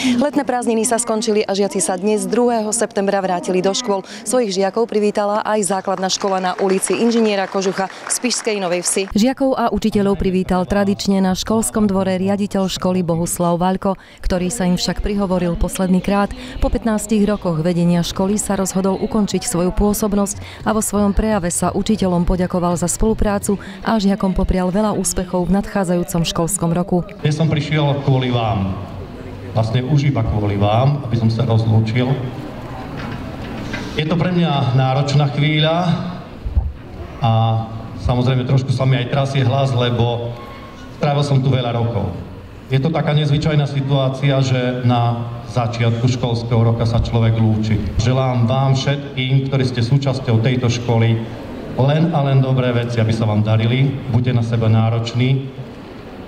Letné prázdniny sa skončili a žiaci sa dnes 2. septembra vrátili do škôl. Svojich žiakov privítala aj základná škola na ulici Inžiniera Kožucha v Spišskej Novej Vsi. Žiakov a učiteľov privítal tradične na školskom dvore riaditeľ školy Bohuslav Vaľko, ktorý sa im však prihovoril posledný krát. Po 15 rokoch vedenia školy sa rozhodol ukončiť svoju pôsobnosť a vo svojom prejave sa učiteľom poďakoval za spoluprácu a žiakom poprial veľa úspechov v nadchádzajúcom školskom roku. Dnes som prišiel kvôli vám. Vlastne už iba kvôli vám, aby som sa rozlúčil. Je to pre mňa náročná chvíľa a samozrejme trošku sa mi aj trasie hlas, lebo strávil som tu veľa rokov. Je to taká nezvyčajná situácia, že na začiatku školského roka sa človek lúči. Želám vám všetkým, ktorí ste súčasťou tejto školy, len a len dobré veci, aby sa vám darili. Buďte na seba nároční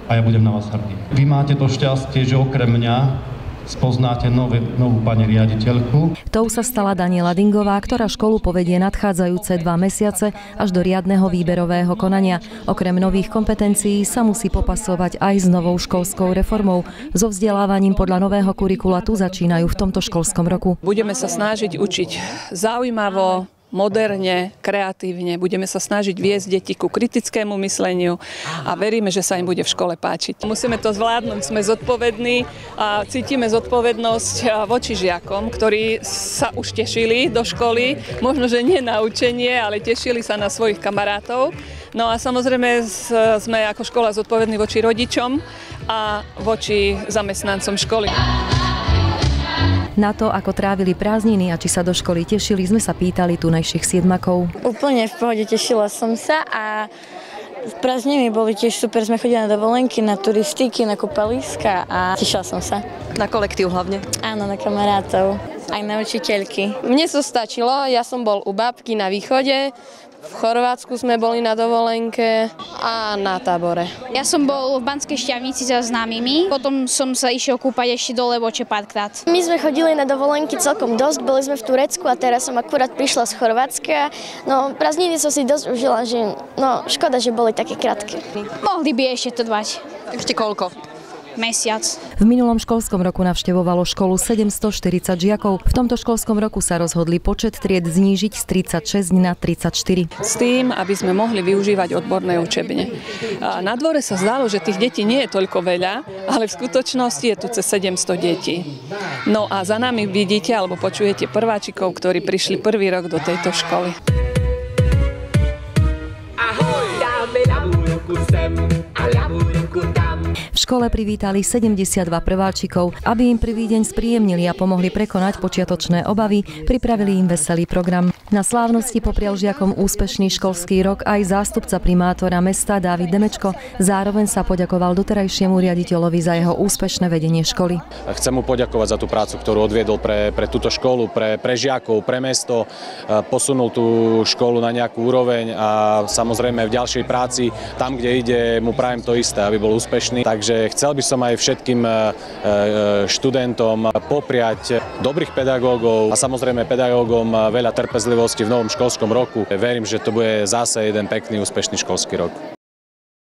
a ja budem na vás hrdý. Vy máte to šťastie, že okrem mňa spoznáte novú pani riaditeľku. Tou sa stala Daniela Dingová, ktorá školu povedie nadchádzajúce 2 mesiace až do riadneho výberového konania. Okrem nových kompetencií sa musí popasovať aj s novou školskou reformou. So vzdelávaním podľa nového kurikula tu začínajú v tomto školskom roku. Budeme sa snažiť učiť zaujímavo, moderne, kreatívne. Budeme sa snažiť viesť deti ku kritickému mysleniu a veríme, že sa im bude v škole páčiť. Musíme to zvládnuť, sme zodpovední a cítime zodpovednosť voči žiakom, ktorí sa už tešili do školy, možno, že nie na učenie, ale tešili sa na svojich kamarátov. No a samozrejme sme ako škola zodpovední voči rodičom a voči zamestnancom školy. Na to, ako trávili prázdniny a či sa do školy tešili, sme sa pýtali tunajších siedmakov. Úplne v pohode, tešila som sa a prázdniny boli tiež super. Sme chodili na dovolenky, na turistiky, na kúpaliska a tešila som sa. Na kolektív hlavne? Áno, na kamarátov, aj na učiteľky. Mne to stačilo, ja som bol u babky na východe, v Chorvátsku sme boli na dovolenke a na tábore. Ja som bol v Banskej Štiavnici za známymi, potom som sa išiel kúpať ešte do Levoče párkrát. My sme chodili na dovolenky celkom dosť, boli sme v Turecku a teraz som akurát prišla z Chorvátska. No, prázdniny som si dosť užila, že škoda, že boli také krátke. Mohli by ešte trvať. Ešte koľko? Mesiac. V minulom školskom roku navštevovalo školu 740 žiakov. V tomto školskom roku sa rozhodli počet tried znížiť z 36 na 34. S tým, aby sme mohli využívať odborné učebne. A na dvore sa zdalo, že tých detí nie je toľko veľa, ale v skutočnosti je tu cez 700 detí. No a za nami vidíte alebo počujete prváčikov, ktorí prišli prvý rok do tejto školy. Ahoj, dáme ľavú sem a ľavú ruku tam. V škole privítali 72 prváčikov. Aby im prvý deň spríjemnili a pomohli prekonať počiatočné obavy, pripravili im veselý program. Na slávnosti poprial žiakom úspešný školský rok aj zástupca primátora mesta Dávid Demečko. Zároveň sa poďakoval doterajšiemu riaditeľovi za jeho úspešné vedenie školy. Chcem mu poďakovať za tú prácu, ktorú odviedol pre túto školu, pre žiakov, pre mesto. Posunul tú školu na nejakú úroveň a samozrejme v ďalšej práci, tam, kde ide, mu prajem to isté, aby bol úspešný. Takže chcel by som aj všetkým študentom popriať dobrých pedagógov a samozrejme pedagógom veľa trpezlivosti v novom školskom roku. Verím, že to bude zase jeden pekný, úspešný školský rok.